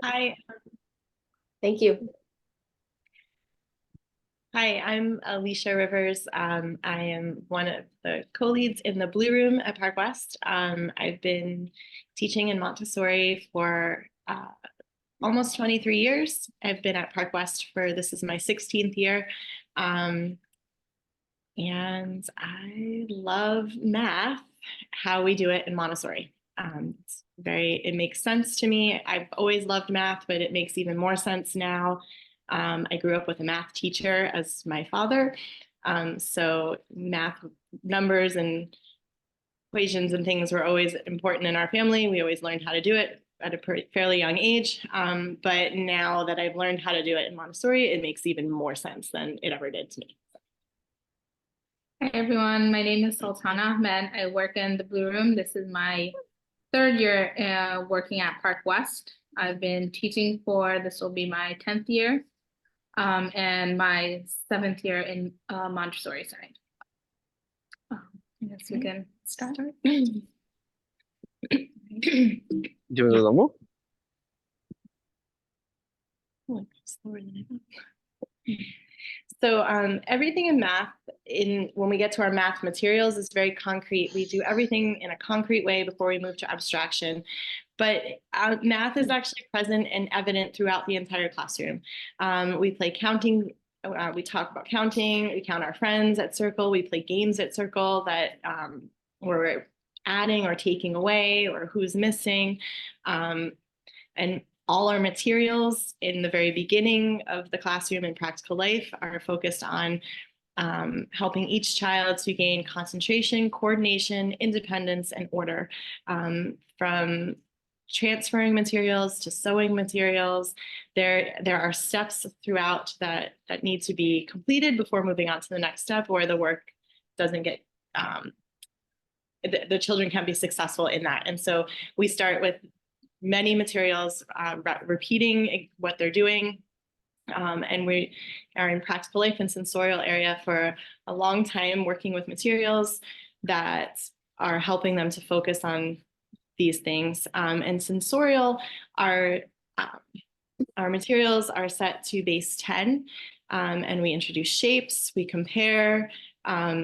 Hi, Thank you. I'm Alicia Rivers. I am one of the co-leads in the Blue Room at Park West. I've been teaching in Montessori for almost 23 years. I've been at Park West this is my 16th year. Um, and I love math, how we do it in Montessori. It makes sense to me. I've always loved math, but it makes even more sense now. I grew up with a math teacher as my father. So math, numbers and equations and things were always important in our family. We always learned how to do it at a fairly young age. But now that I've learned how to do it in Montessori, it makes even more sense than it ever did to me. Hi everyone, my name is Sultana Ahmed. I work in the Blue Room. This is my third year working at Park West. I've been teaching this will be my 10th year and my 7th year in Montessori side. I guess we can start. So everything in math, when we get to our math materials, is very concrete. We do everything in a concrete way before we move to abstraction. But math is actually present and evident throughout the entire classroom. We play counting. We talk about counting. We count our friends at circle. We play games at circle that we're adding or taking away or who's missing. And all our materials in the very beginning of the classroom in practical life are focused on helping each child to gain concentration, coordination, independence, and order. From transferring materials to sewing materials, there are steps throughout that need to be completed before moving on to the next step, or the work doesn't get the children can't be successful in that. And so we start with many materials, repeating what they're doing. And we are in practical life and sensorial area for a long time, working with materials that are helping them to focus on these things. And sensorial, our materials are set to base 10, and we introduce shapes, we compare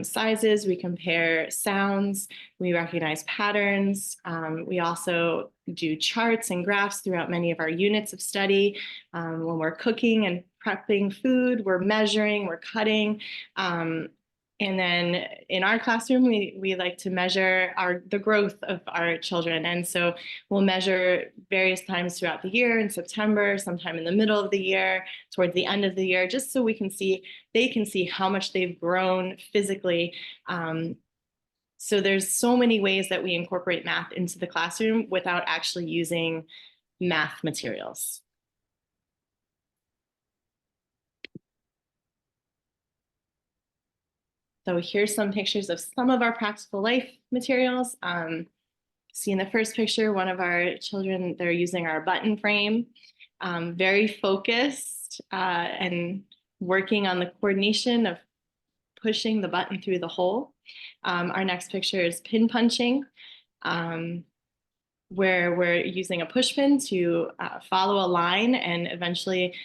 sizes, we compare sounds, we recognize patterns. We also do charts and graphs throughout many of our units of study. When we're cooking and prepping food, we're measuring, we're cutting. And then in our classroom, we like to measure the growth of our children. And so we'll measure various times throughout the year, in September, sometime in the middle of the year, towards the end of the year, just so they can see how much they've grown physically. So there's so many ways that we incorporate math into the classroom without actually using math materials. So here's some pictures of some of our practical life materials. See in the first picture, one of our children, they're using our button frame, very focused and working on the coordination of pushing the button through the hole. Our next picture is pin punching, where we're using a push pin to follow a line and eventually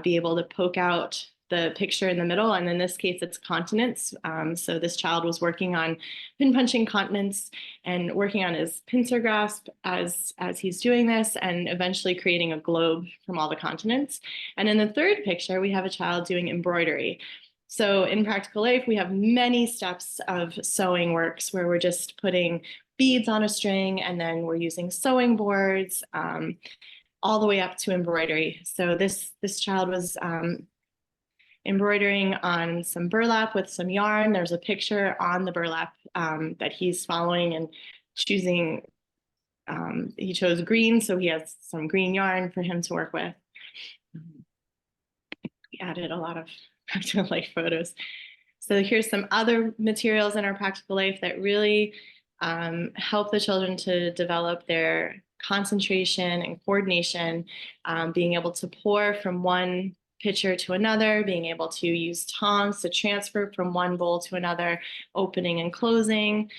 be able to poke out the picture in the middle. And in this case, it's continents. So this child was working on pin punching continents and working on his pincer grasp as he's doing this, and eventually creating a globe from all the continents. And in the third picture, we have a child doing embroidery. So in practical life, we have many steps of sewing works where we're just putting beads on a string, and then we're using sewing boards all the way up to embroidery. So this child was embroidering on some burlap with some yarn. There's a picture on the burlap that he's following and choosing. He chose green, so he has some green yarn for him to work with. We added a lot of practical life photos. So here's some other materials in our practical life that really help the children to develop their concentration and coordination, being able to pour from one pitcher to another, being able to use tongs to transfer from one bowl to another, opening and closing,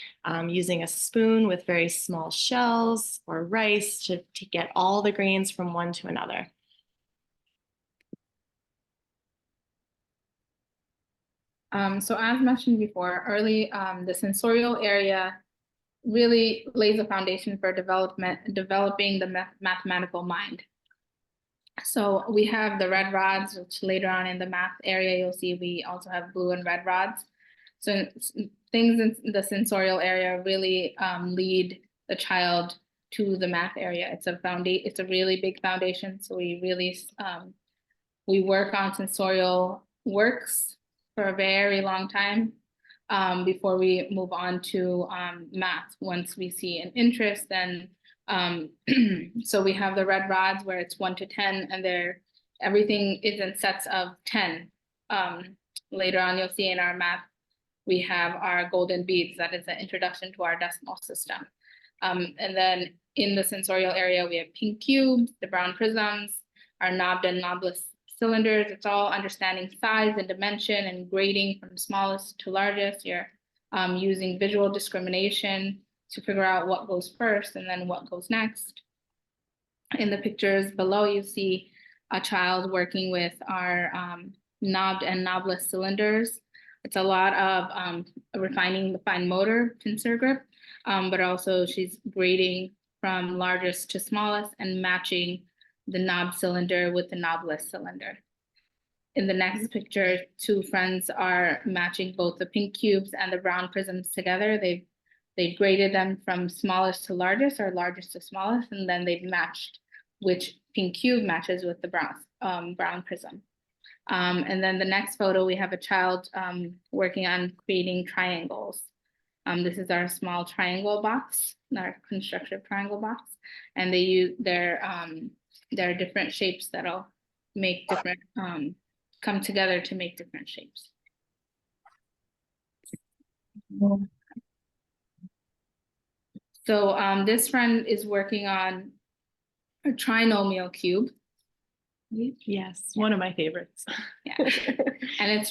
using a spoon with very small shells or rice to get all the grains from one to another. So as mentioned before, the sensorial area really lays a foundation for developing the mathematical mind. So we have the red rods, which later on in the math area, you'll see we also have blue and red rods. So things in the sensorial area really lead the child to the math area. It's a really big foundation. So we really we work on sensorial works for a very long time before we move on to math. Once we see an interest, then so we have the red rods where it's 1 to 10, and everything is in sets of 10. Later on, you'll see in our math, we have our golden beads. That is the introduction to our decimal system. And then in the sensorial area, we have pink cubes, the brown prisms, our knobbed and knobless cylinders. It's all understanding size and dimension and grading from smallest to largest. You're using visual discrimination to figure out what goes first and then what goes next. In the pictures below, you see a child working with our knobbed and knobless cylinders. It's a lot of refining the fine motor, pincer grip, but also she's grading from largest to smallest and matching the knob cylinder with the knobless cylinder. In the next picture, two friends are matching both the pink cubes and the brown prisms together. They've graded them from smallest to largest or largest to smallest, and then they've matched which pink cube matches with the brown prism. And then the next photo, we have a child working on creating triangles. This is our small triangle box, our constructive triangle box, and they use there are different shapes that'll make different come together to make different shapes. So this friend is working on a trinomial cube. Yes, one of my favorites. Yeah, and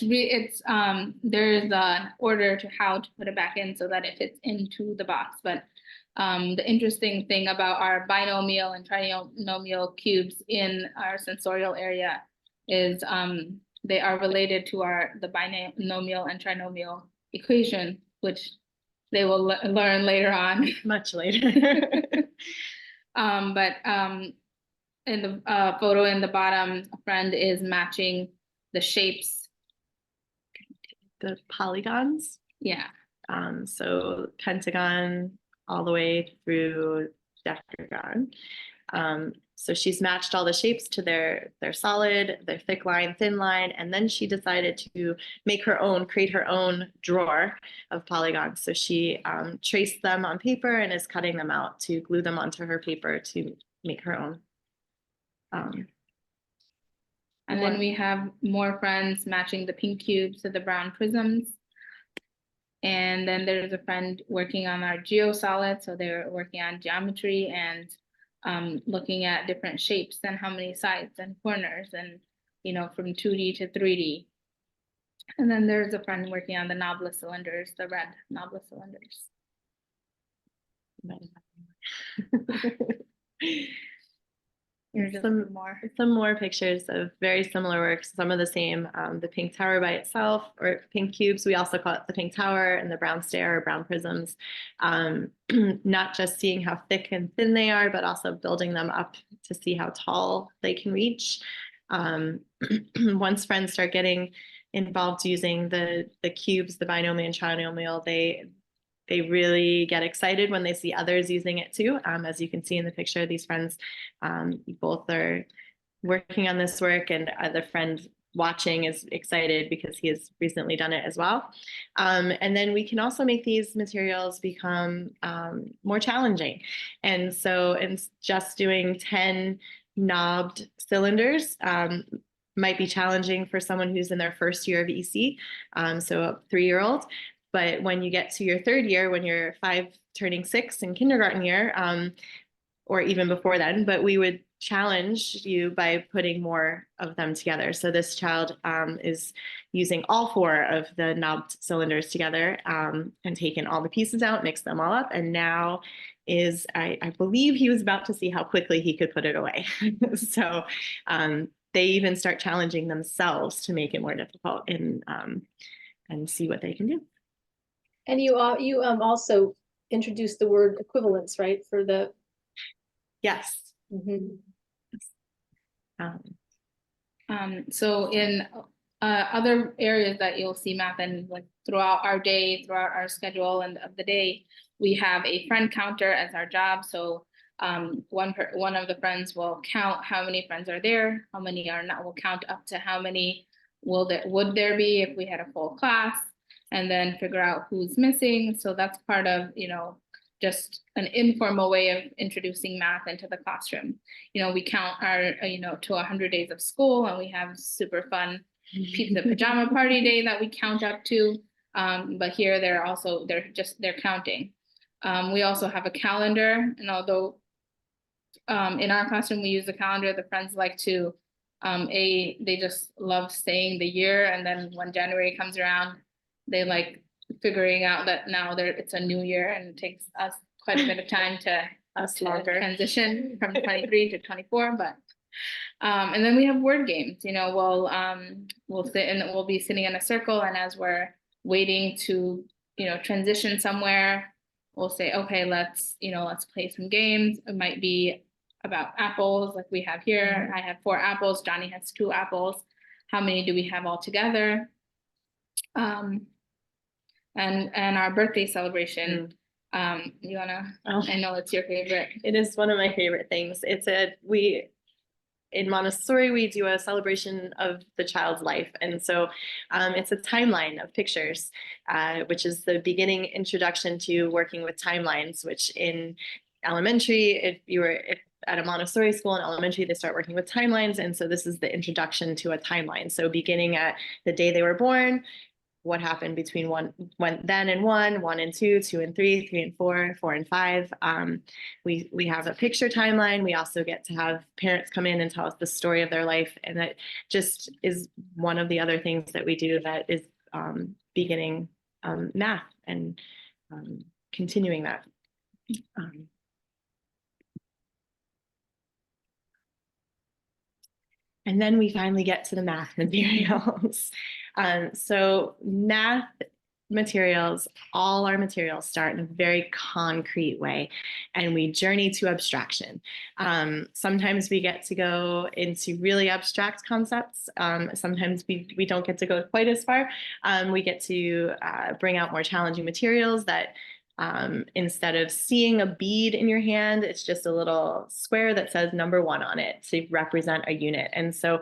there's an order to how to put it back in so that it fits into the box. But the interesting thing about our binomial and trinomial cubes in our sensorial area is they are related to the binomial and trinomial equation, which they will learn later on. Much later. In the photo in the bottom, a friend is matching the shapes. The polygons. Yeah. So pentagon all the way through decagon. So she's matched all the shapes to their solid, their thick line, thin line, and then she decided to create her own drawer of polygons. So she traced them on paper and is cutting them out to glue them onto her paper to make her own. And then we have more friends matching the pink cubes to the brown prisms. And then there's a friend working on our geosolids. So they're working on geometry and looking at different shapes and how many sides and corners and, from 2D to 3D. And then there's a friend working on the knobless cylinders, the red knobless cylinders. Some more pictures of very similar works, some of the same, the pink tower by itself, or pink cubes. We also call it the pink tower, and the brown stair or brown prisms. Not just seeing how thick and thin they are, but also building them up to see how tall they can reach. Once friends start getting involved using the cubes, the binomial and trinomial, they really get excited when they see others using it too. As you can see in the picture, these friends both are working on this work, and the friend watching is excited because he has recently done it as well. And then we can also make these materials become more challenging. And so in just doing 10 knobbed cylinders might be challenging for someone who's in their first year of EC, so a 3-year-old. But when you get to your 3rd year, when you're 5 turning 6 in kindergarten year, or even before then, but we would challenge you by putting more of them together. So this child is using all 4 of the knobbed cylinders together and taken all the pieces out, mixed them all up, and now is, I believe he was about to see how quickly he could put it away. So they even start challenging themselves to make it more difficult and see what they can do. And you also introduced the word equivalence, right? For the Yes. Mhm. So in other areas that you'll see math and like throughout our day, throughout our schedule and of the day, we have a friend counter as our job. So one of the friends will count how many friends are there, how many are not, will count up to how many would there be if we had a full class, and then figure out who's missing. So that's part of, just an informal way of introducing math into the classroom. We count our, to 100 days of school, and we have super fun pizza pajama party day that we count up to. But here they're counting. We also have a calendar, and although in our classroom we use the calendar, the friends like to, they just love saying the year, and then when January comes around, they like figuring out that now it's a new year, and it takes us quite a bit of time to transition from 23 to 24. But and then we have word games. We'll sit and we'll be sitting in a circle, and as we're waiting to transition somewhere, we'll say, okay, let's play some games. It might be about apples, like we have here. I have 4 apples, Johnny has 2 apples. How many do we have all together? And our birthday celebration. You wanna? I know it's your favorite. It is one of my favorite things. In Montessori, we do a celebration of the child's life. And so it's a timeline of pictures, which is the beginning introduction to working with timelines, which in elementary, if at a Montessori school in elementary, they start working with timelines. And so this is the introduction to a timeline. So beginning at the day they were born, what happened between then and 1 and 2, 2 and 3, 3 and 4, 4 and 5. We have a picture timeline. We also get to have parents come in and tell us the story of their life. And that just is one of the other things that we do that is beginning math and continuing that. And then we finally get to the math materials. So math materials, all our materials start in a very concrete way, and we journey to abstraction. Sometimes we get to go into really abstract concepts. Sometimes we don't get to go quite as far. We get to bring out more challenging materials that instead of seeing a bead in your hand, it's just a little square that says number 1 on it to represent a unit. And so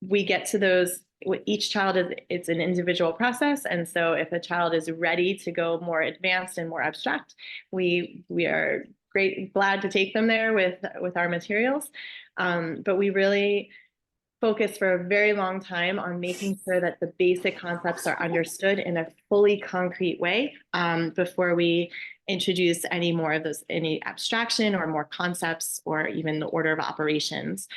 we get to those. Each child it's an individual process. And so if a child is ready to go more advanced and more abstract, we are glad to take them there with our materials. But we really focus for a very long time on making sure that the basic concepts are understood in a fully concrete way before we introduce any more of any abstraction or more concepts or even the order of operations.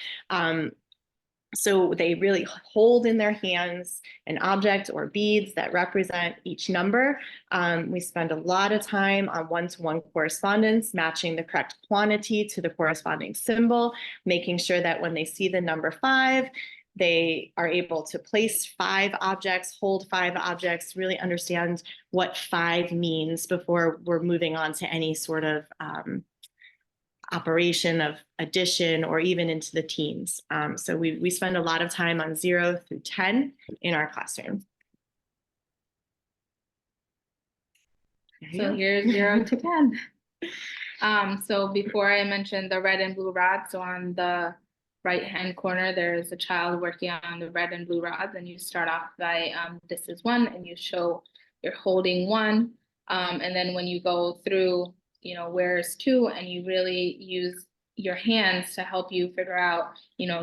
So they really hold in their hands an object or beads that represent each number. We spend a lot of time on one-to-one correspondence, matching the correct quantity to the corresponding symbol, making sure that when they see the number 5, they are able to place 5 objects, hold 5 objects, really understand what 5 means before we're moving on to any sort of operation of addition or even into the teens. So we spend a lot of time on 0 through 10 in our classroom. So here's 0 to 10. So before I mentioned the red and blue rods, so on the right-hand corner, there's a child working on the red and blue rods, and you start off by this is 1, and you show you're holding 1. And then when you go through, where's 2, and you really use your hands to help you figure out,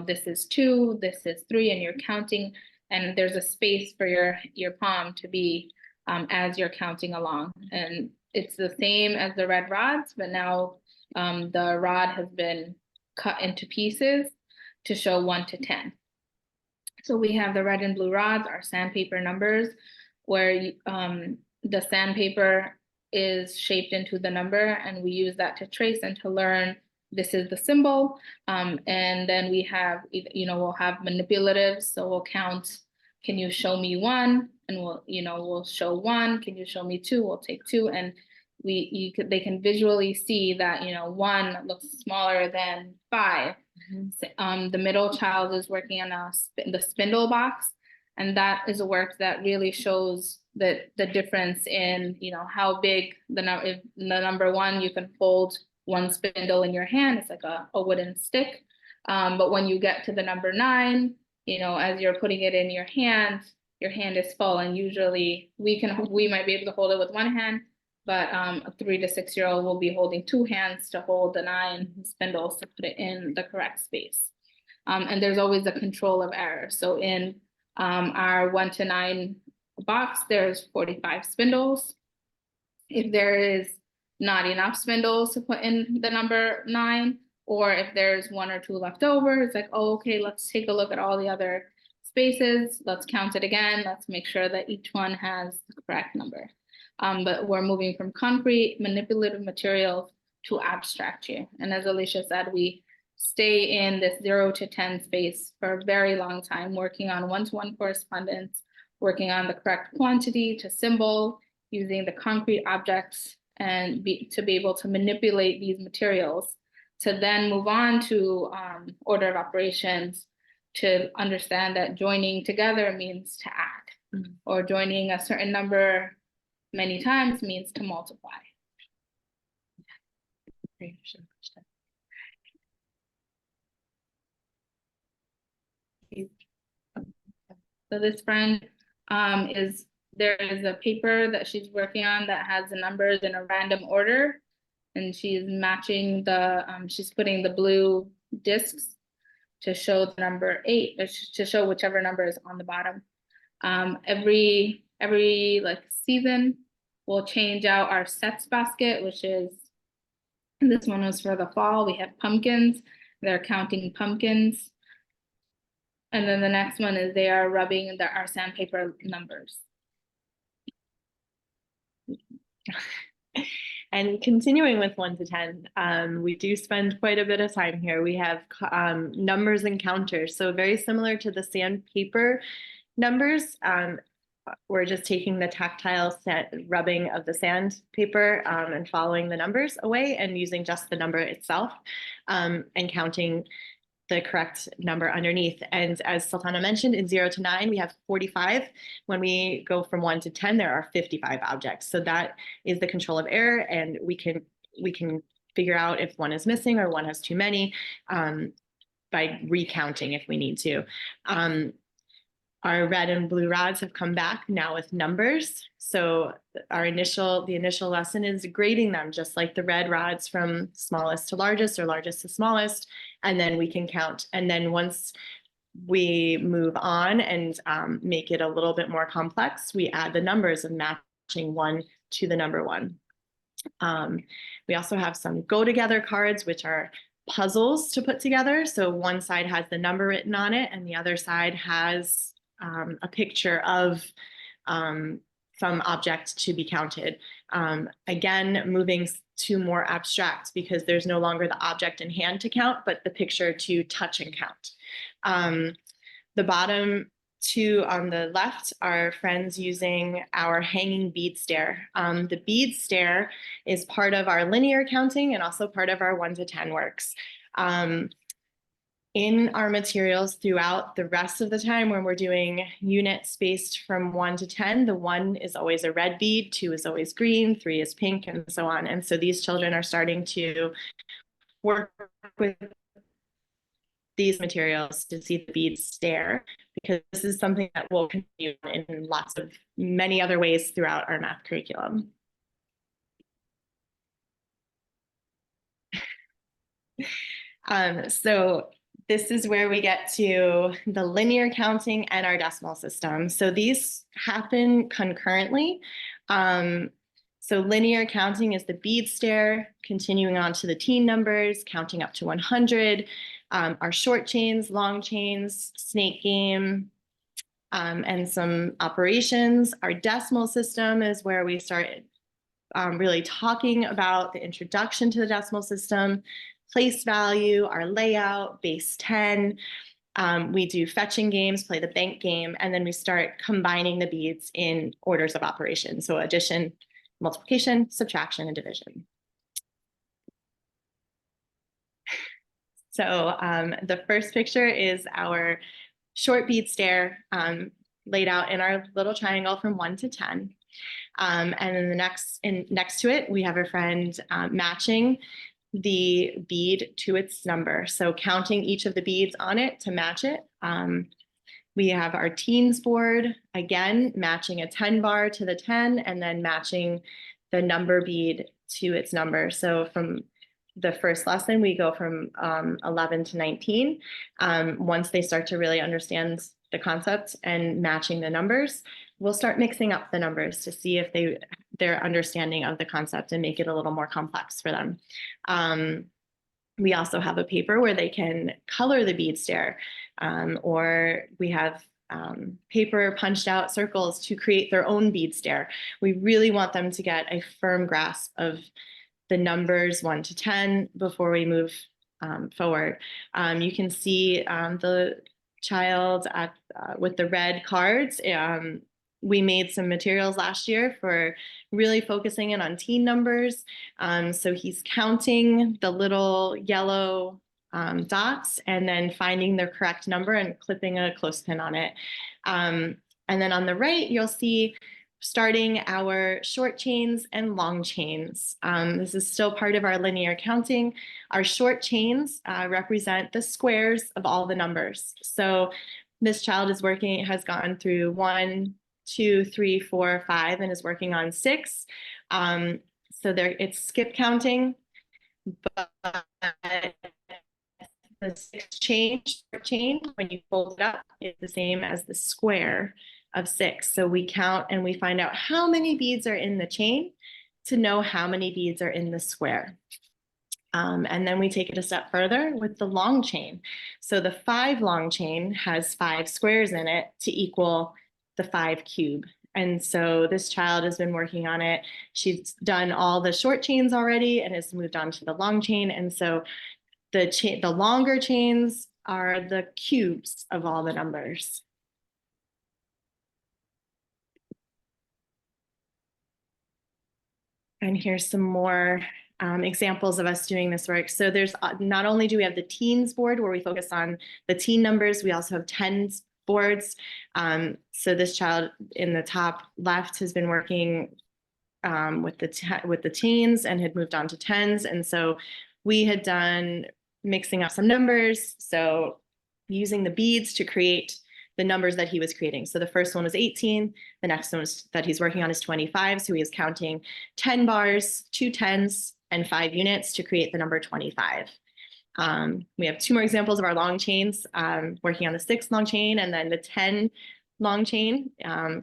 this is 2, this is 3, and you're counting, and there's a space for your palm to be as you're counting along. And it's the same as the red rods, but now the rod has been cut into pieces to show 1 to 10. So we have the red and blue rods, our sandpaper numbers, where the sandpaper is shaped into the number, and we use that to trace and to learn this is the symbol. And then we have, we'll have manipulatives. So we'll count, can you show me 1? And we'll show 1. Can you show me 2? We'll take 2. And they can visually see that, 1 looks smaller than 5. The middle child is working on the spindle box, and that is a work that really shows the difference in how big the number 1, you can hold 1 spindle in your hand. It's like a wooden stick, but when you get to the number 9, as you're putting it in your hand is full, and usually we might be able to hold it with 1 hand, but a 3 to 6 year old will be holding 2 hands to hold the 9 spindles to put it in the correct space. And there's always a control of error. So in our 1 to 9 box, there's 45 spindles. If there is not enough spindles to put in the number 9, or if there's 1 or 2 left over, it's like, oh, okay, let's take a look at all the other spaces. Let's count it again. Let's make sure that each one has the correct number. But we're moving from concrete, manipulative materials to abstract here. And as Alicia said, we stay in this 0 to 10 space for a very long time, working on one-to-one correspondence, working on the correct quantity to symbol, using the concrete objects, and to be able to manipulate these materials, to then move on to order of operations, to understand that joining together means to add, or joining a certain number many times means to multiply. So this friend there is a paper that she's working on that has the numbers in a random order, and she's matching she's putting the blue discs to show the number 8, to show whichever number is on the bottom. Every season, we'll change out our sets basket, which is, this one was for the fall. We have pumpkins. They're counting pumpkins. And then the next one is they are rubbing our sandpaper numbers. And continuing with 1 to 10, we do spend quite a bit of time here. We have numbers and counters. So very similar to the sandpaper numbers, we're just taking the tactile rubbing of the sandpaper and following the numbers away and using just the number itself, and counting the correct number underneath. And as Sultana mentioned, in 0 to 9, we have 45. When we go from 1 to 10, there are 55 objects. So that is the control of error, and we can figure out if 1 is missing or 1 has too many by recounting if we need to. Our red and blue rods have come back now with numbers. So the initial lesson is grading them, just like the red rods, from smallest to largest or largest to smallest, and then we can count. And then once we move on and make it a little bit more complex, we add the numbers of matching 1 to the number 1. We also have some go together cards, which are puzzles to put together. So one side has the number written on it, and the other side has a picture of some object to be counted. Again, moving to more abstract, because there's no longer the object in hand to count, but the picture to touch and count. The bottom 2 on the left are friends using our hanging bead stair. The bead stair is part of our linear counting and also part of our 1 to 10 works. In our materials throughout the rest of the time, when we're doing units spaced from 1 to 10, the 1 is always a red bead, 2 is always green, 3 is pink, and so on. And so these children are starting to work with these materials to see the beads stair, because this is something that will continue in many other ways throughout our math curriculum. So this is where we get to the linear counting and our decimal system. So these happen concurrently. So linear counting is the bead stair, continuing on to the teen numbers, counting up to 100, our short chains, long chains, snake game, and some operations. Our decimal system is where we start really talking about the introduction to the decimal system, place value, our layout, base 10. We do fetching games, play the bank game, and then we start combining the beads in orders of operation. So addition, multiplication, subtraction, and division. So the first picture is our short bead stair laid out in our little triangle from 1 to 10. And then next to it, we have our friend matching the bead to its number. So counting each of the beads on it to match it. We have our teens board, again, matching a 10 bar to the 10 and then matching the number bead to its number. So from the first lesson, we go from 11 to 19. Once they start to really understand the concept and matching the numbers, we'll start mixing up the numbers to see if their understanding of the concept and make it a little more complex for them. We also have a paper where they can color the bead stair, or we have paper punched out circles to create their own bead stair. We really want them to get a firm grasp of the numbers 1 to 10 before we move forward. You can see the child with the red cards. We made some materials last year for really focusing in on teen numbers. So he's counting the little yellow dots and then finding the correct number and clipping a clothespin on it. And then on the right, you'll see starting our short chains and long chains. This is still part of our linear counting. Our short chains represent the squares of all the numbers. So this child has gone through 1, 2, 3, 4, 5, and is working on 6. So it's skip counting, but the 6 chain, when you fold it up, is the same as the square of 6. So we count and we find out how many beads are in the chain to know how many beads are in the square. And then we take it a step further with the long chain. So the 5 long chain has 5 squares in it to equal the 5 cube. And so this child has been working on it. She's done all the short chains already and has moved on to the long chain. And so the longer chains are the cubes of all the numbers. And here's some more examples of us doing this work. So there's not only do we have the teens board where we focus on the teen numbers, we also have tens boards. So this child in the top left has been working with the teens and had moved on to tens. And so we had done mixing up some numbers. So using the beads to create the numbers that he was creating. So the first one was 18. The next one that he's working on is 25. So he is counting 10 bars, 2 tens, and 5 units to create the number 25. We have 2 more examples of our long chains, working on the 6 long chain and then the 10 long chain,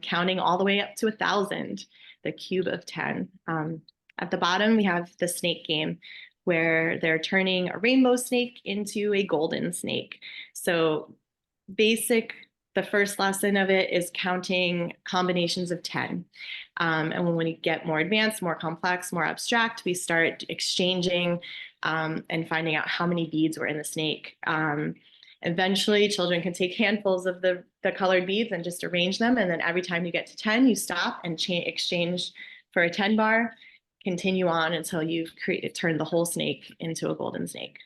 counting all the way up to 1,000, the cube of 10. At the bottom, we have the snake game, where they're turning a rainbow snake into a golden snake. So the first lesson of it is counting combinations of 10. And when we get more advanced, more complex, more abstract, we start exchanging and finding out how many beads were in the snake. Eventually, children can take handfuls of the colored beads and just arrange them. And then every time you get to 10, you stop and exchange for a 10 bar, continue on until you've turned the whole snake into a golden snake.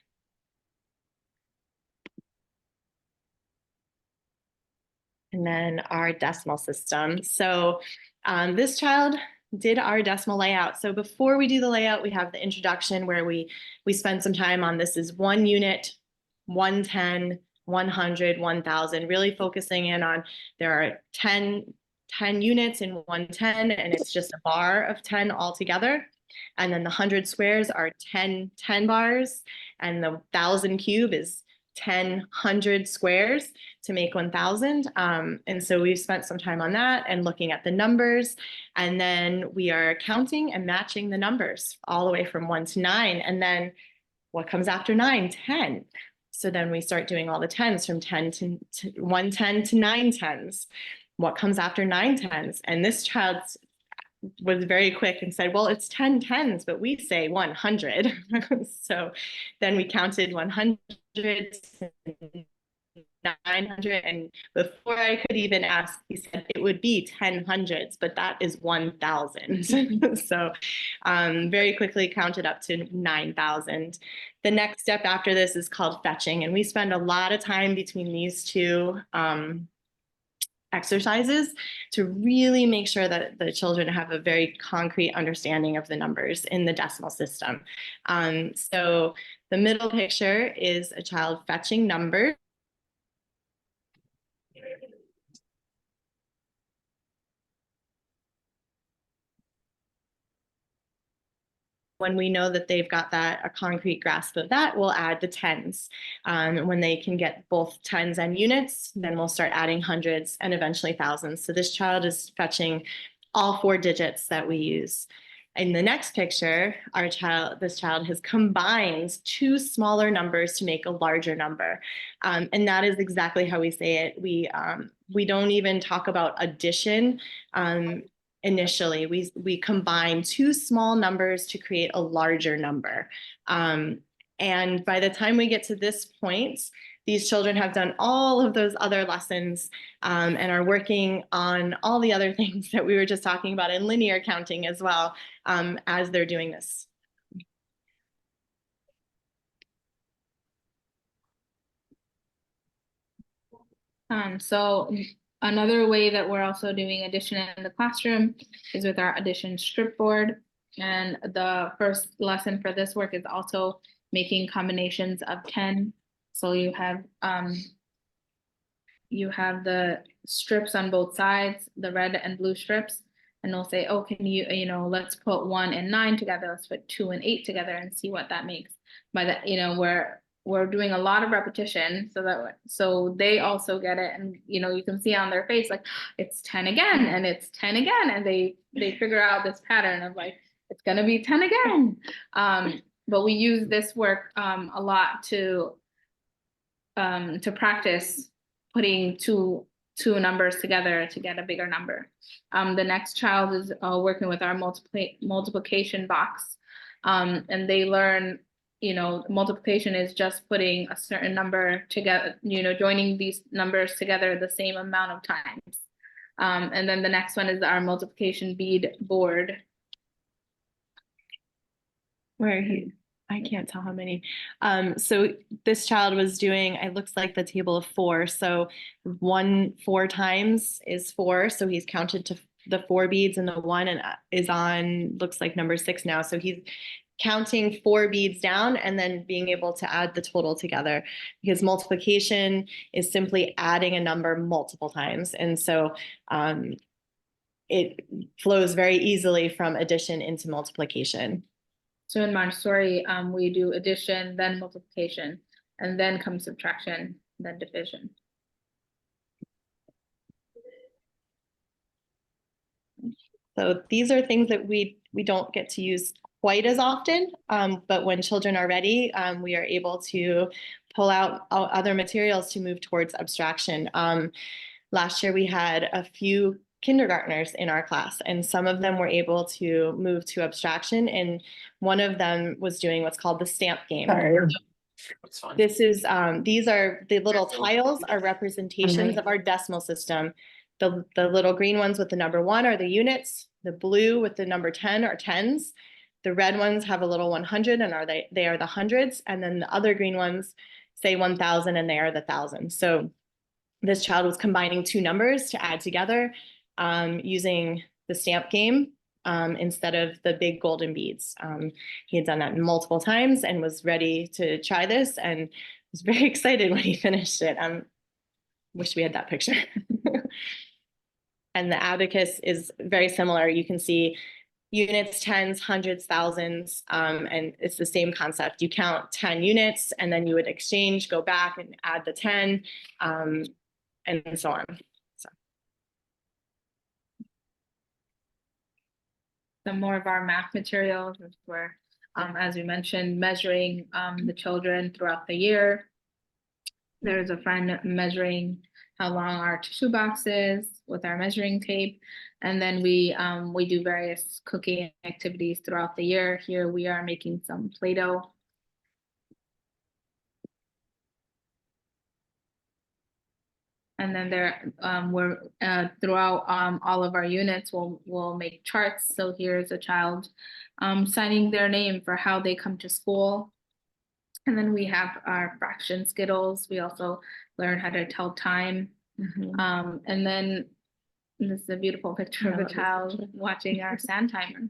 And then our decimal system. So this child did our decimal layout. So before we do the layout, we have the introduction where we spend some time on this is 1 unit, 110, 100, 1,000, really focusing in on there are 10 units in 110, and it's just a bar of 10 altogether. And then the 100 squares are 10 bars, and the 1,000 cube is 100 squares to make 1,000. And so we've spent some time on that and looking at the numbers. And then we are counting and matching the numbers all the way from 1 to 9. And then what comes after 9? 10. So then we start doing all the tens from 10 to 110 to 9 tens. What comes after 9 tens? And this child was very quick and said, well, it's 10 tens, but we say 100. So then we counted 100, 900, and before I could even ask, he said it would be 10 hundreds, but that is 1,000. So very quickly counted up to 9,000. The next step after this is called fetching, and we spend a lot of time between these two exercises to really make sure that the children have a very concrete understanding of the numbers in the decimal system. So the middle picture is a child fetching numbers. When we know that they've got a concrete grasp of that, we'll add the tens. When they can get both tens and units, then we'll start adding hundreds and eventually thousands. So this child is fetching all 4 digits that we use. In the next picture, this child has combined 2 smaller numbers to make a larger number. And that is exactly how we say it. We don't even talk about addition. Initially, we combine 2 small numbers to create a larger number. And by the time we get to this point, these children have done all of those other lessons and are working on all the other things that we were just talking about in linear counting as well as they're doing this. So another way that we're also doing addition in the classroom is with our addition strip board. And the first lesson for this work is also making combinations of 10. So you have the strips on both sides, the red and blue strips, and they'll say, oh, can you know, let's put 1 and 9 together, let's put 2 and 8 together and see what that makes. By that, you know, we're doing a lot of repetition so they also get it, and you know, you can see on their face like it's 10 again and it's 10 again, and they figure out this pattern of like it's gonna be 10 again. But we use this work a lot to practice putting two numbers together to get a bigger number. The next child is working with our multiplication box, and they learn, you know, multiplication is just putting a certain number together, you know, joining these numbers together the same amount of times. And then the next one is our multiplication bead board. I can't tell how many. So this child was doing, it looks like the table of 4. So 1 4 times is 4. So he's counted to the 4 beads, and the 1 and is on, looks like number 6 now. So he's counting 4 beads down and then being able to add the total together, because multiplication is simply adding a number multiple times. And so it flows very easily from addition into multiplication. So in Montessori, we do addition, then multiplication, and then comes subtraction, then division. So these are things that we don't get to use quite as often, but when children are ready, we are able to pull out other materials to move towards abstraction. Last year we had a few kindergartners in our class, and some of them were able to move to abstraction, and one of them was doing what's called the stamp game. This is these are the little tiles are representations of our decimal system. The little green ones with the number 1 are the units. The blue with the number 10 are tens. The red ones have a little 100 and they are the hundreds. And then the other green ones say 1,000 and they are the thousands. So this child was combining 2 numbers to add together using the stamp game instead of the big golden beads. He had done that multiple times and was ready to try this, and was very excited when he finished it. Wish we had that picture. And the abacus is very similar. You can see units, tens, hundreds, thousands, and it's the same concept. You count 10 units and then you would exchange, go back and add the 10, and so on. So. Some more of our math materials is where, as we mentioned, measuring the children throughout the year. There's a friend measuring how long our tissue box is with our measuring tape. And then we do various cooking activities throughout the year. Here we are making some Play-Doh. And then we're throughout all of our units, we'll make charts. So here's a child signing their name for how they come to school. And then we have our fraction Skittles. We also learn how to tell time. And then this is a beautiful picture of a child watching our sand timer.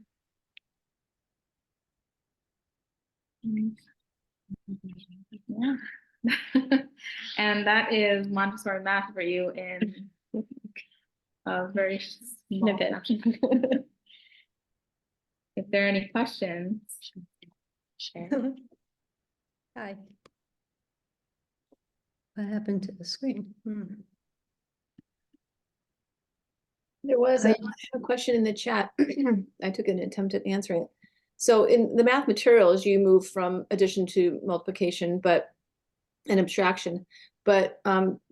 Yeah. And that is Montessori Math for you in a very small snapshot. If there are any questions, share. Hi. What happened to the screen? There was a question in the chat. I took an attempt at answering it. So in the math materials, you move from addition to multiplication, and abstraction, but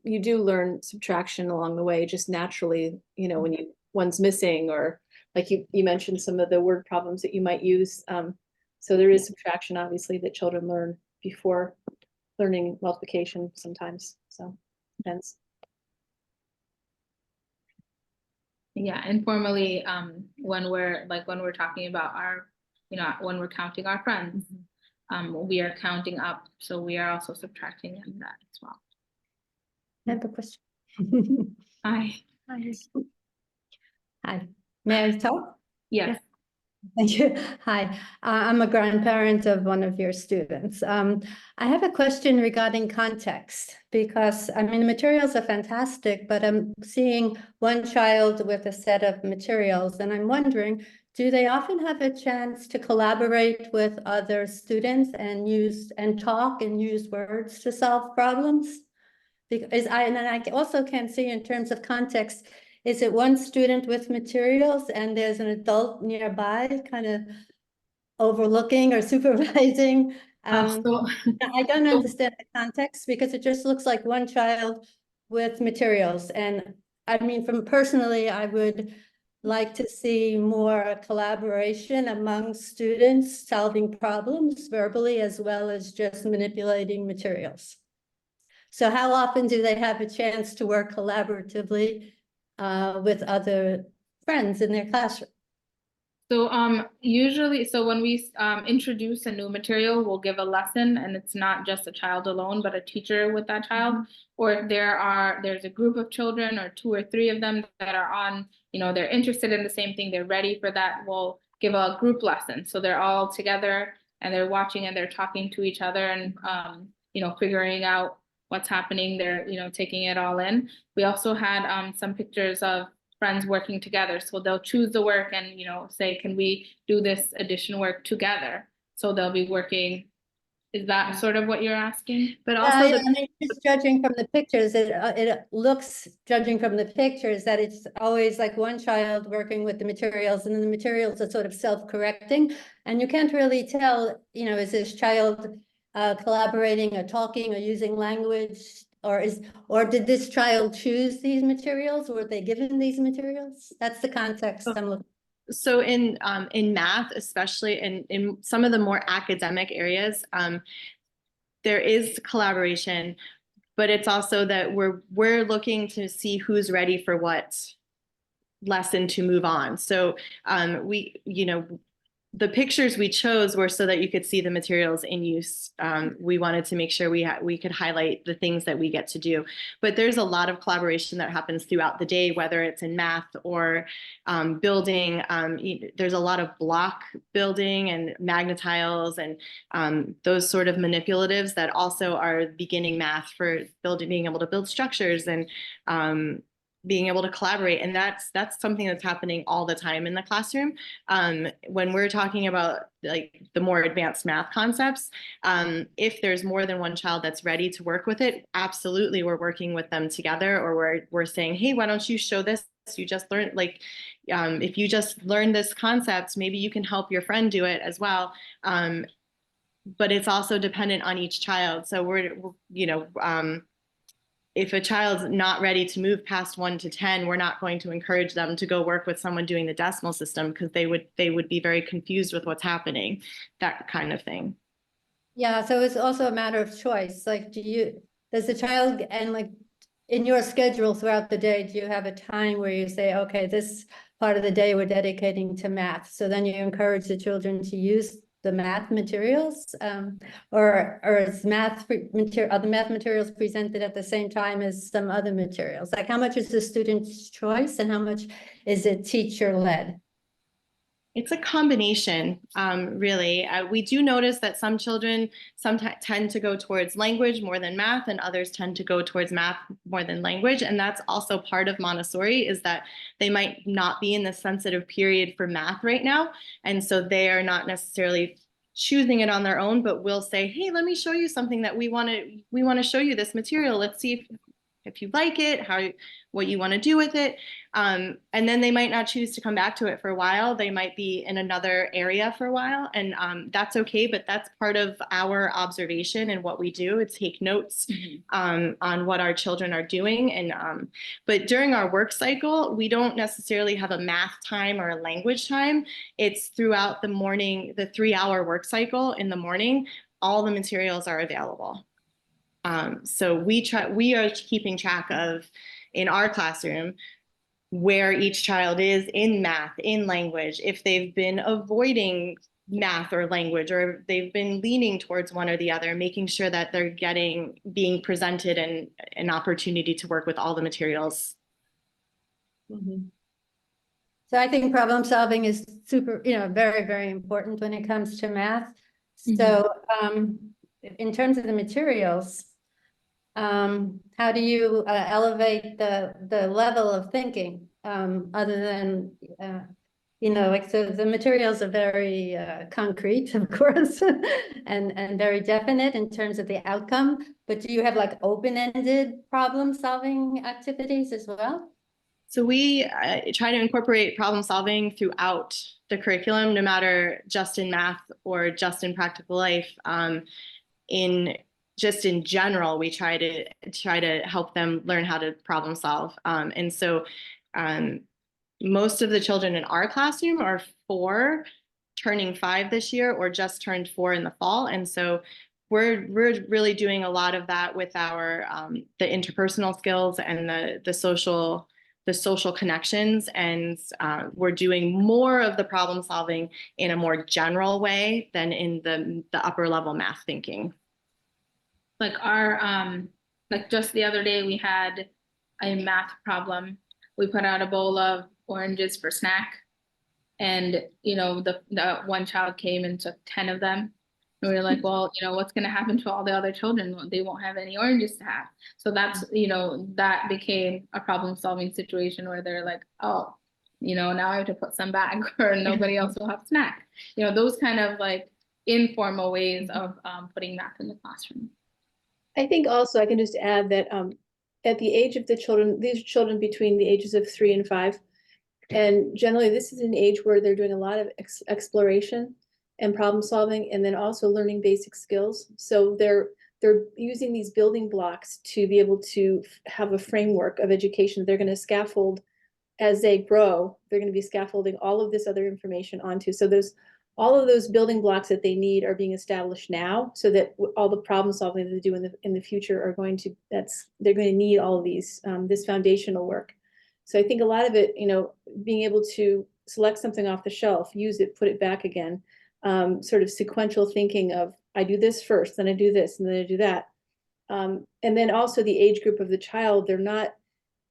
you do learn subtraction along the way, just naturally, you know, when one's missing, or like you mentioned some of the word problems that you might use. So there is subtraction, obviously, that children learn before learning multiplication sometimes. So depends. Yeah, informally, when we're talking about our, when we're counting our friends, we are counting up, so we are also subtracting in that as well. I have a question. Hi. Hi. May I talk? Yes. Thank you. Hi, I'm a grandparent of one of your students. I have a question regarding context, because I mean, the materials are fantastic, but I'm seeing one child with a set of materials, and I'm wondering, do they often have a chance to collaborate with other students and talk and use words to solve problems? Because I also can see in terms of context, is it one student with materials and there's an adult nearby kind of overlooking or supervising? I don't understand the context, because it just looks like one child with materials. And I mean, personally, I would like to see more collaboration among students solving problems verbally, as well as just manipulating materials. So how often do they have a chance to work collaboratively with other friends in their classroom? So usually, when we introduce a new material, we'll give a lesson, and it's not just a child alone, but a teacher with that child. Or if there's a group of children or 2 or 3 of them that are on, they're interested in the same thing, they're ready for that, we'll give a group lesson. So they're all together and they're watching and they're talking to each other and figuring out what's happening. They're taking it all in. We also had some pictures of friends working together, so they'll choose the work and say, can we do this addition work together? So they'll be working. Is that sort of what you're asking? But also I mean, just judging from the pictures, it looks, judging from the pictures, that it's always like one child working with the materials, and then the materials are sort of self-correcting, and you can't really tell, is this child collaborating or talking or using language, or did this child choose these materials? Were they given these materials? That's the context I'm looking. So in math, especially in some of the more academic areas, there is collaboration, but it's also that we're looking to see who's ready for what lesson to move on. So the pictures we chose were so that you could see the materials in use. We wanted to make sure we could highlight the things that we get to do. But there's a lot of collaboration that happens throughout the day, whether it's in math or building. There's a lot of block building and magnetiles and those sort of manipulatives that also are beginning math for being able to build structures and being able to collaborate. And that's something that's happening all the time in the classroom. When we're talking about like the more advanced math concepts, if there's more than one child that's ready to work with it, absolutely we're working with them together, or we're saying, hey, why don't you show this? You just learned, like, if you just learned this concept, maybe you can help your friend do it as well. But it's also dependent on each child. So if a child's not ready to move past 1 to 10, we're not going to encourage them to go work with someone doing the decimal system, because they would be very confused with what's happening, that kind of thing. Yeah, so it's also a matter of choice. Like, does the child, and like in your schedule throughout the day, do you have a time where you say, okay, this part of the day we're dedicating to math? So then you encourage the children to use the math materials, or is are the math materials presented at the same time as some other materials? Like, how much is the student's choice and how much is it teacher-led? It's a combination, really. We do notice that some children sometimes tend to go towards language more than math, and others tend to go towards math more than language. And that's also part of Montessori, is that they might not be in the sensitive period for math right now. And so they are not necessarily choosing it on their own, but we'll say, hey, let me show you something that we want to show you this material. Let's see if you like it, what you want to do with it. And then they might not choose to come back to it for a while. They might be in another area for a while, and that's okay, but that's part of our observation and what we do. It's take notes on what our children are doing. And but during our work cycle, we don't necessarily have a math time or a language time. It's throughout the morning, the 3-hour work cycle in the morning, all the materials are available. So we are keeping track of, in our classroom, where each child is in math, in language, if they've been avoiding math or language, or if they've been leaning towards one or the other, making sure that they're being presented and an opportunity to work with all the materials. Mm-hmm. So I think problem solving is super, very, very important when it comes to math. So in terms of the materials, how do you elevate the level of thinking, other than, like, so the materials are very concrete, of course, and very definite in terms of the outcome, but do you have like open-ended problem solving activities as well? So we try to incorporate problem solving throughout the curriculum, no matter just in math or just in practical life. In general, we try to help them learn how to problem solve. And so most of the children in our classroom are 4, turning 5 this year, or just turned 4 in the fall. And so we're really doing a lot of that with our the interpersonal skills and the social connections, and we're doing more of the problem solving in a more general way than in the upper level math thinking. Like like just the other day we had a math problem. We put out a bowl of oranges for snack, and the one child came and took 10 of them. And we were like, well, what's going to happen to all the other children? They won't have any oranges to have. So that's, that became a problem solving situation where they're like, oh, now I have to put some back, or nobody else will have snack. Those kind of like informal ways of putting math in the classroom. I think also I can just add that at the age of the children, these children between the ages of 3 and 5, and generally this is an age where they're doing a lot of exploration and problem solving, and then also learning basic skills. So they're using these building blocks to be able to have a framework of education. They're going to scaffold as they grow. They're going to be scaffolding all of this other information onto. So there's all of those building blocks that they need are being established now, so that all the problem solving that they do in the future are going to, they're going to need all of these, this foundational work. So I think a lot of it, being able to select something off the shelf, use it, put it back again, sort of sequential thinking of, I do this first, then I do this, and then I do that. And then also the age group of the child,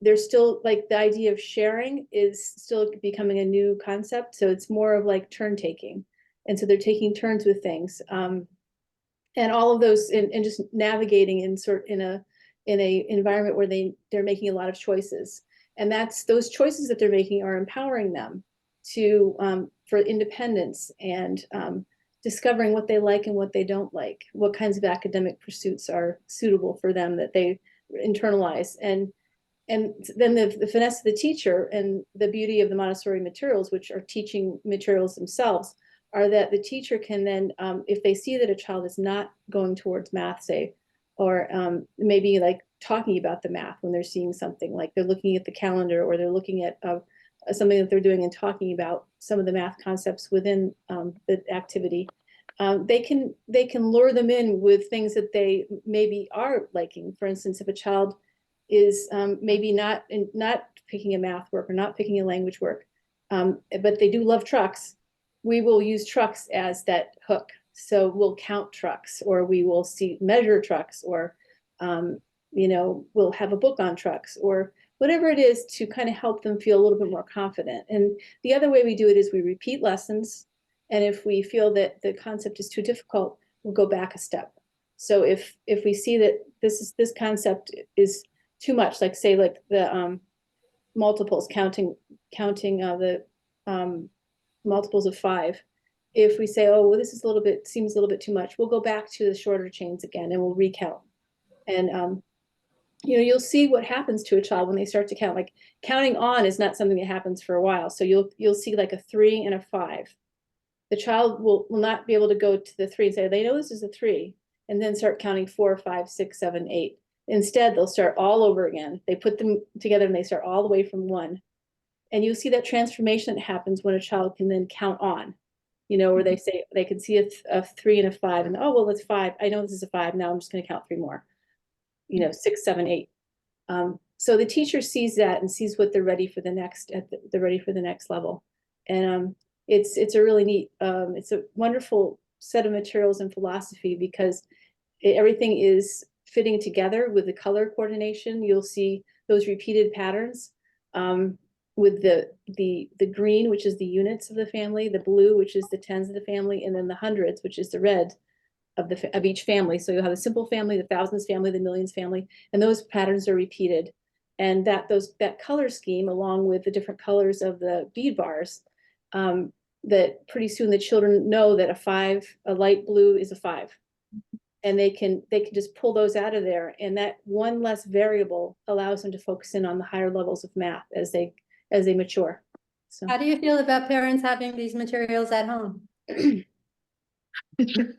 they're still, like, the idea of sharing is still becoming a new concept. So it's more of like turn taking. And so they're taking turns with things. And all of those, and just navigating in a environment where they're making a lot of choices. And that's those choices that they're making are empowering them to for independence and discovering what they like and what they don't like, what kinds of academic pursuits are suitable for them that they internalize. And then the finesse of the teacher and the beauty of the Montessori materials, which are teaching materials themselves, are that the teacher can then, if they see that a child is not going towards math, say, or maybe like talking about the math when they're seeing something, like they're looking at the calendar or they're looking at something that they're doing and talking about some of the math concepts within the activity, they can lure them in with things that they maybe are liking. For instance, if a child is maybe not picking a math work or not picking a language work, but they do love trucks, we will use trucks as that hook. So we'll count trucks, or we will measure trucks, or we'll have a book on trucks, or whatever it is to kind of help them feel a little bit more confident. And the other way we do it is we repeat lessons. And if we feel that the concept is too difficult, we'll go back a step. So if we see that this concept is too much, like say like the multiples, counting the multiples of 5. If we say, oh, well, this is seems a little bit too much, we'll go back to the shorter chains again and we'll recount. And you'll see what happens to a child when they start to count. Like counting on is not something that happens for a while. So you'll see like a 3 and a 5. The child will not be able to go to the 3 and say, they know this is a 3, and then start counting 4, 5, 6, 7, 8. Instead, they'll start all over again. They put them together and they start all the way from 1. And you'll see that transformation that happens when a child can then count on, where they say they can see a 3 and a 5, and oh, well, it's 5. I know this is a 5. Now I'm just going to count 3 more. 6, 7, 8. So the teacher sees that and sees what they're ready for the next. They're ready for the next level, and it's a really neat. It's a wonderful set of materials and philosophy because everything is fitting together with the color coordination. You'll see those repeated patterns with the green, which is the units of the family, the blue, which is the tens of the family, and then the hundreds, which is the red of each family. So you'll have the simple family, the thousands family, the millions family, and those patterns are repeated. And that color scheme, along with the different colors of the bead bars, that pretty soon the children know that a light blue is a 5. And they can just pull those out of there, and that one less variable allows them to focus in on the higher levels of math as they mature. So How do you feel about parents having these materials at home? Because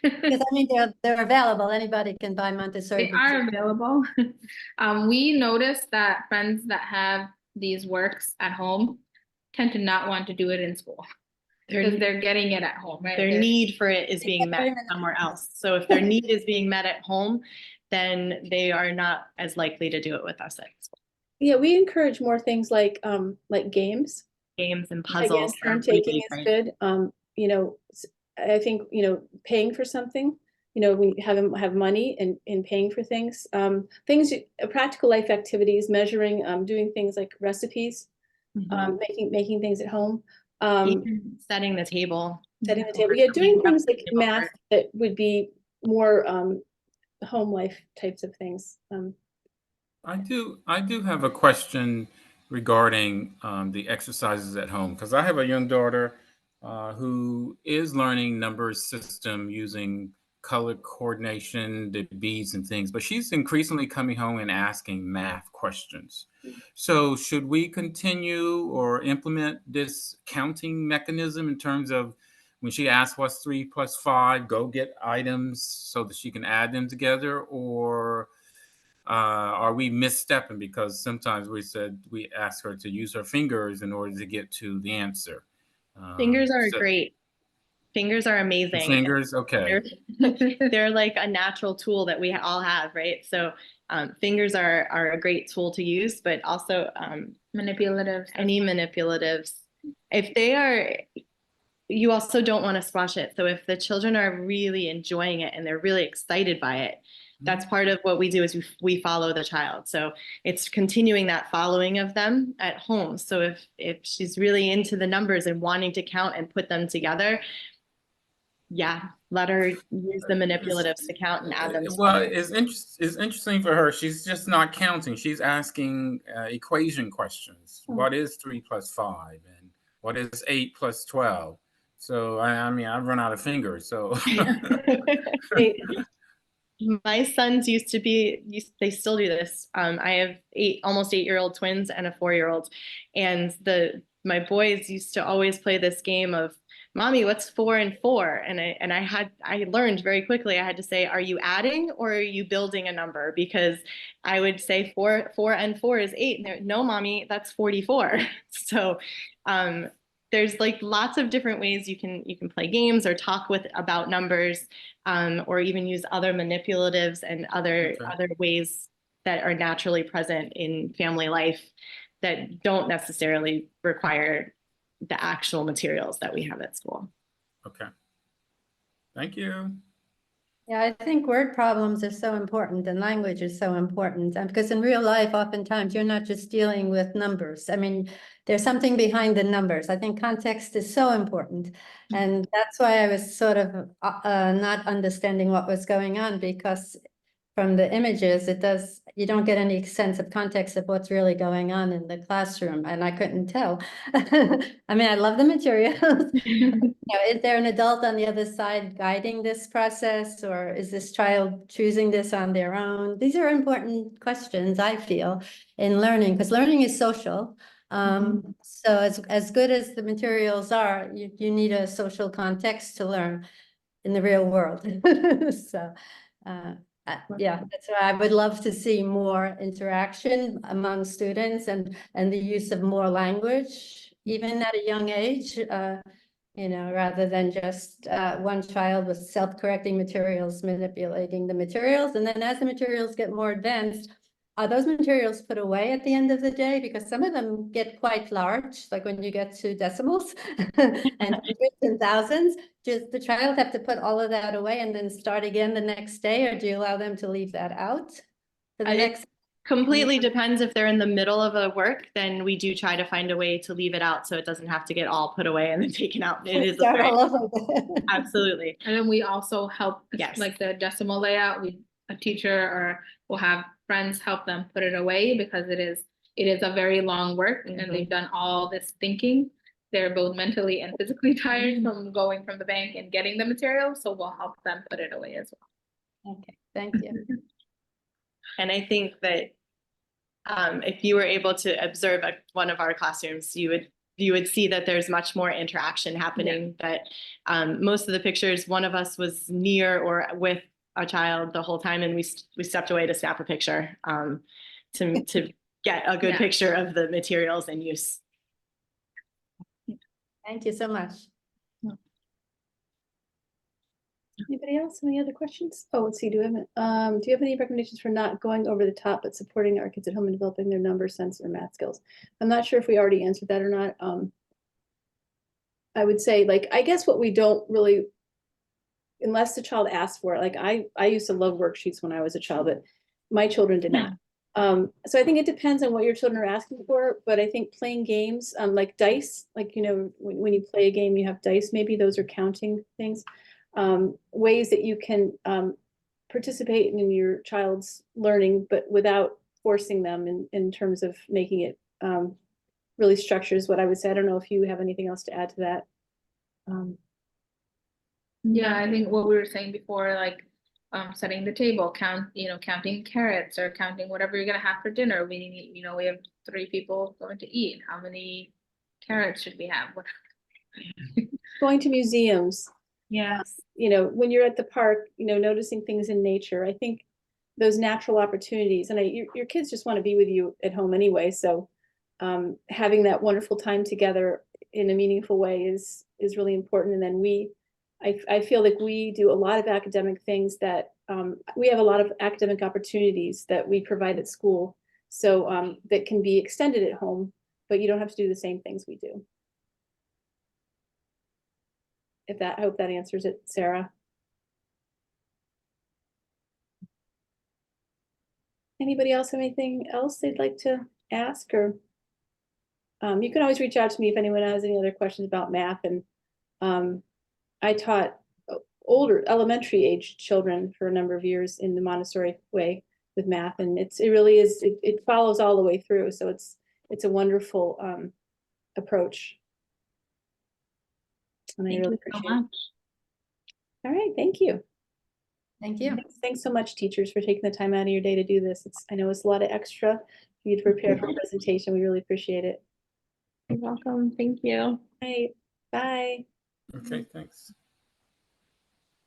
I mean, they're available. Anybody can buy Montessori. They are available. We noticed that friends that have these works at home tend to not want to do it in school because they're getting it at home, right? Their need for it is being met somewhere else. So if their need is being met at home, then they are not as likely to do it with us at school. Yeah, we encourage more things like games. Games and puzzles. Again, turn taking is good. I think, paying for something, when you have money and paying for things, practical life activities, measuring, doing things like recipes, making things at home. Even setting the table. Yeah, doing things like math that would be more home life types of things. I do have a question regarding the exercises at home, because I have a young daughter who is learning number system using color coordination, the beads and things, but she's increasingly coming home and asking math questions. So should we continue or implement this counting mechanism in terms of when she asks what's 3 plus 5, go get items so that she can add them together? Or are we misstepping because sometimes we ask her to use her fingers in order to get to the answer? Fingers are great. Fingers are amazing. Fingers, okay. They're like a natural tool that we all have, right? So fingers are a great tool to use, but also manipulatives. Any manipulatives. If they are, you also don't want to squash it. So if the children are really enjoying it and they're really excited by it, that's part of what we do is we follow the child. So it's continuing that following of them at home. So if she's really into the numbers and wanting to count and put them together, yeah, let her use the manipulatives to count and add them to Well, numbers. it's interesting for her. She's just not counting. She's asking equation questions. What is 3 plus 5? And what is 8 plus 12? So, I mean, I've run out of fingers. So, My sons used to be, they still do this. I have almost 8-year-old twins and a 4-year-old. And my boys used to always play this game of, Mommy, what's 4 and 4? And I learned very quickly, I had to say, are you adding or are you building a number? Because I would say 4 and 4 is 8. And they're, no, Mommy, that's 44. So, there's like lots of different ways you can play games or talk about numbers, or even use other manipulatives and other ways that are naturally present in family life that don't necessarily require the actual materials that we have at school. okay. Thank you. Yeah, I think word problems are so important and language is so important. And because in real life, oftentimes you're not just dealing with numbers. I mean, there's something behind the numbers. I think context is so important. And that's why I was sort of not understanding what was going on, because from the images, you don't get any sense of context of what's really going on in the classroom, and I couldn't tell. I mean, I love the materials. Is there an adult on the other side guiding this process, or is this child choosing this on their own? These are important questions, I feel, in learning, because learning is social. So as good as the materials are, you need a social context to learn in the real world. So, yeah, that's why I would love to see more interaction among students and the use of more language, even at a young age, rather than just one child with self-correcting materials manipulating the materials. And then as the materials get more advanced, are those materials put away at the end of the day? Because some of them get quite large, like when you get to decimals and hundreds and thousands. Does the child have to put all of that away and then start again the next day, or do you allow them to leave that out for the next? Completely depends. If they're in the middle of a work, then we do try to find a way to leave it out so it doesn't have to get all put away and then taken out. It is Start all over again. Absolutely. And then we also help, Yes. like the decimal layout, a teacher or will have friends help them put it away, because it is a very long work and they've done all this thinking. They're both mentally and physically tired from going from the bank and getting the material. So we'll help them put it away as well. Okay, thank you. And I think that if you were able to observe one of our classrooms, you would see that there's much more interaction happening. That most of the pictures, one of us was near or with a child the whole time, and we stepped away to snap a picture to get a good picture of the materials in use. Thank you so much. Anybody else? Any other questions? Oh, let's see. Do you have any recommendations for not going over the top, but supporting our kids at home and developing their number sense or math skills? I'm not sure if we already answered that or not. I would say, like, I guess what we don't really, unless the child asks for it, like I used to love worksheets when I was a child, but my children did not. So I think it depends on what your children are asking for, but I think playing games, like dice, like, when you play a game, you have dice, maybe those are counting things. Ways that you can participate in your child's learning, but without forcing them in terms of making it really structured is what I would say. I don't know if you have anything else to add to that. Yeah, I think what we were saying before, like setting the table, counting carrots or counting whatever you're gonna have for dinner. We need, we have 3 people going to eat. How many carrots should we have? Going to museums. Yes. When you're at the park, noticing things in nature. I think those natural opportunities, and your kids just want to be with you at home anyway. So having that wonderful time together in a meaningful way is really important. And then I feel like we do a lot of academic things that we have a lot of academic opportunities that we provide at school. So that can be extended at home, but you don't have to do the same things we do. I hope that answers it, Sarah. Anybody else have anything else they'd like to ask? Or you can always reach out to me if anyone has any other questions about math. And I taught older elementary age children for a number of years in the Montessori way with math, and it really is, it follows all the way through. So it's a wonderful approach. And I Thank really you so appreciate it. much. All right, thank you. Thank you. Thanks so much, teachers, for taking the time out of your day to do this. I know it's a lot of extra for you to prepare for a presentation. We really appreciate it. You're welcome. Thank you. All right, bye. Okay, thanks.